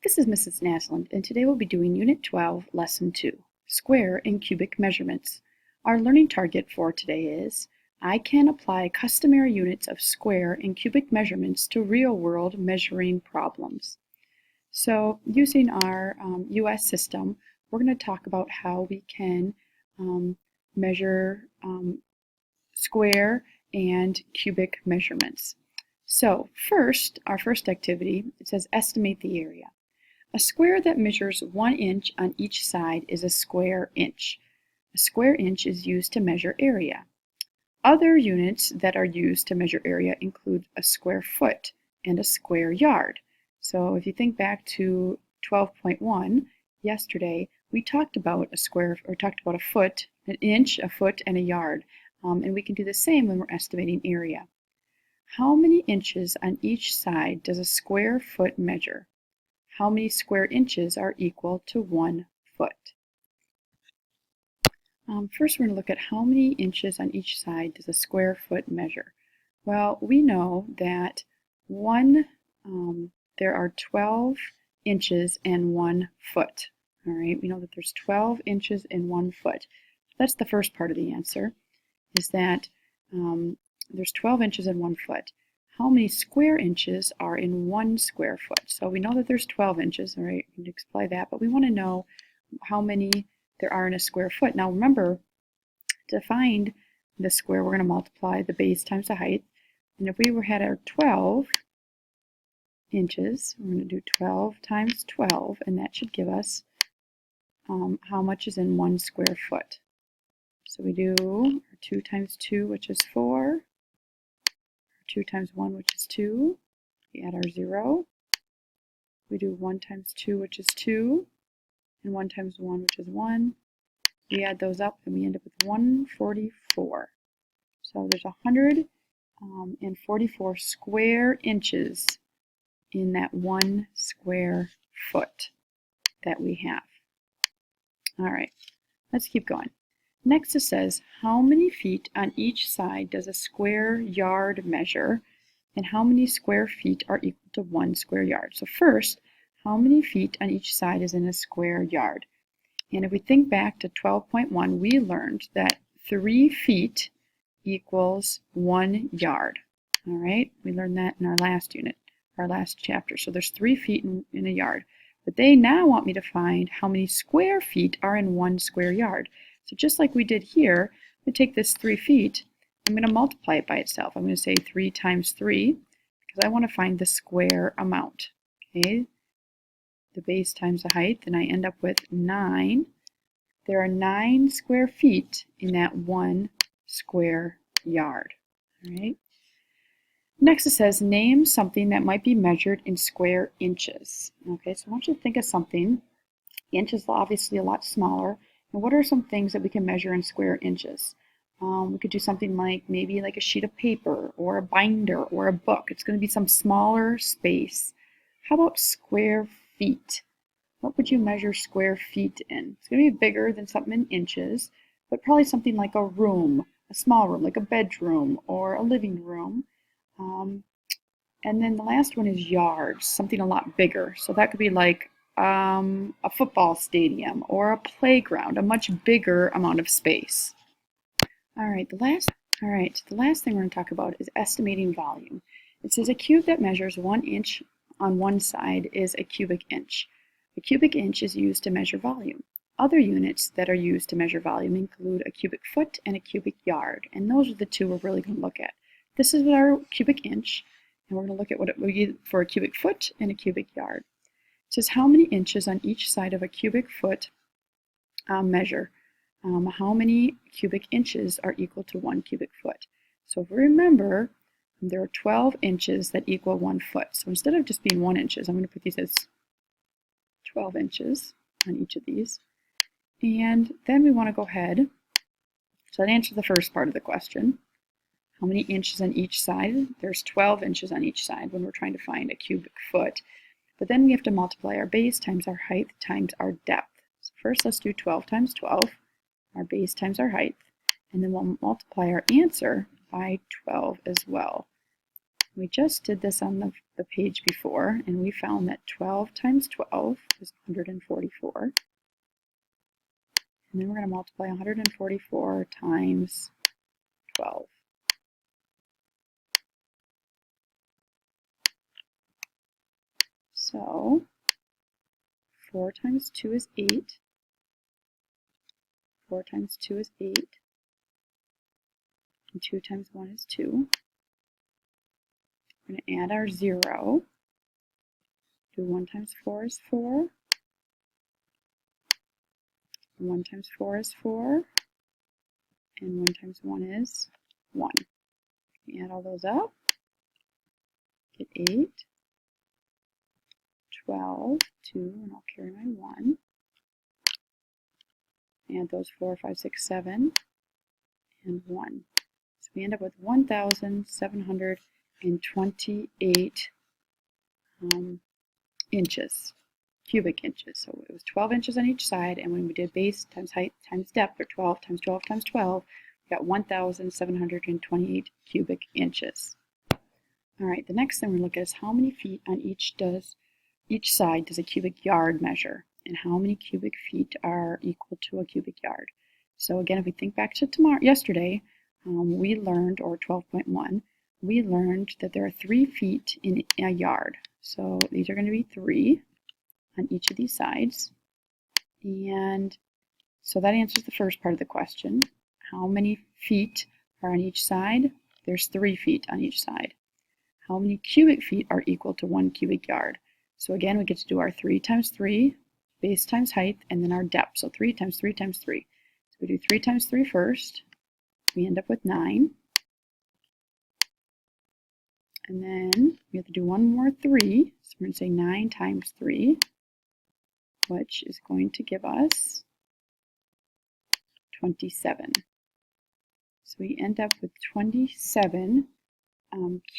This is Mrs. Naslund, and today we'll be doing Unit 12, Lesson 2, Square and Cubic Measurements. Our learning target for today is, I can apply customary units of square and cubic measurements to real-world measuring problems. So, using our US system, we're going to talk about how we can measure square and cubic measurements. So, our first activity, it says estimate the area. A square that measures 1 inch on each side is a square inch. A square inch is used to measure area. Other units that are used to measure area include a square foot and a square yard. So if you think back to 12.1, yesterday we talked about a foot, an inch, a foot, and a yard. And we can do the same when we're estimating area. How many inches on each side does a square foot measure? How many square inches are equal to 1 foot? First, we're going to look at how many inches on each side does a square foot measure. Well, we know that there are 12 inches and 1 foot. All right, we know that there's 12 inches and 1 foot. That's the first part of the answer, is that there's 12 inches and 1 foot. How many square inches are in 1 square foot? So we know that there's 12 inches, all right, we can apply that, but we want to know how many there are in a square foot. Now remember, to find the square, we're going to multiply the base times the height. And if we had our 12 inches, we're going to do 12 times 12, and that should give us how much is in 1 square foot. So we do 2 times 2, which is 4. 2 times 1, which is 2. We add our 0. We do 1 times 2, which is 2. And 1 times 1, which is 1. We add those up, and we end up with 144. So there's 144 square inches in that 1 square foot that we have. All right, let's keep going. Next it says, how many feet on each side does a square yard measure, and how many square feet are equal to 1 square yard? So first, how many feet on each side is in a square yard? And if we think back to 12.1, we learned that 3 feet equals 1 yard. All right, we learned that in our last unit, our last chapter. So there's 3 feet in a yard. But they now want me to find how many square feet are in 1 square yard. So just like we did here, I'm going to take this 3 feet, I'm going to multiply it by itself. I'm going to say 3 times 3, because I want to find the square amount. Okay, the base times the height, and I end up with 9. There are 9 square feet in that 1 square yard. All right. Next it says, name something that might be measured in square inches. Okay, so I want you to think of something. Inch is obviously a lot smaller. And what are some things that we can measure in square inches? We could do something like maybe like a sheet of paper or a binder or a book. It's going to be some smaller space. How about square feet? What would you measure square feet in? It's going to be bigger than something in inches, but probably something like a room, a small room, like a bedroom or a living room. And then the last one is yards, something a lot bigger. So that could be like a football stadium or a playground, a much bigger amount of space. All right, the last thing we're going to talk about is estimating volume. It says a cube that measures 1 inch on one side is a cubic inch. A cubic inch is used to measure volume. Other units that are used to measure volume include a cubic foot and a cubic yard, and those are the two we're really going to look at. This is our cubic inch, and we're going to look at what it would be for a cubic foot and a cubic yard. It says how many inches on each side of a cubic foot measure. How many cubic inches are equal to 1 cubic foot? So if we remember, there are 12 inches that equal 1 foot. So instead of just being 1 inches, I'm going to put these as 12 inches on each of these. And then we want to go ahead. So that answers the first part of the question. How many inches on each side? There's 12 inches on each side when we're trying to find a cubic foot. But then we have to multiply our base times our height times our depth. So first let's do 12 times 12, our base times our height, and then we'll multiply our answer by 12 as well. We just did this on the page before, and we found that 12 times 12 is 144. And then we're going to multiply 144 times 12. So 4 times 2 is 8. 4 times 2 is 8. And 2 times 1 is 2. We're going to add our 0. Do 1 times 4 is 4. 1 times 4 is 4. And 1 times 1 is 1. We add all those up. Get 8, 12, 2, and I'll carry my 1. Add those 4, 5, 6, 7, and 1. So we end up with 1,728 inches, cubic inches. So it was 12 inches on each side, and when we did base times height times depth, or 12 times 12 times 12, we got 1,728 cubic inches. All right, the next thing we're going to look at is how many feet on each side does a cubic yard measure, and how many cubic feet are equal to a cubic yard. So again, if we think back to yesterday, we learned, or 12.1, we learned that there are 3 feet in a yard. So these are going to be 3 on each of these sides. And so that answers the first part of the question. How many feet are on each side? There's 3 feet on each side. How many cubic feet are equal to 1 cubic yard? So again, we get to do our 3 times 3, base times height, and then our depth. So 3 times 3 times 3. So we do 3 times 3 first. We end up with 9. And then we have to do one more 3. So we're going to say 9 times 3, which is going to give us 27. So we end up with 27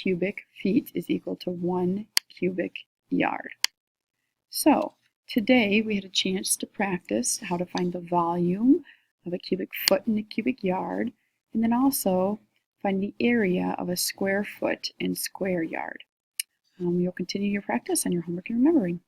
cubic feet is equal to 1 cubic yard. So today we had a chance to practice how to find the volume of a cubic foot in a cubic yard, and then also find the area of a square foot in square yard. You'll continue your practice on your homework and remembering.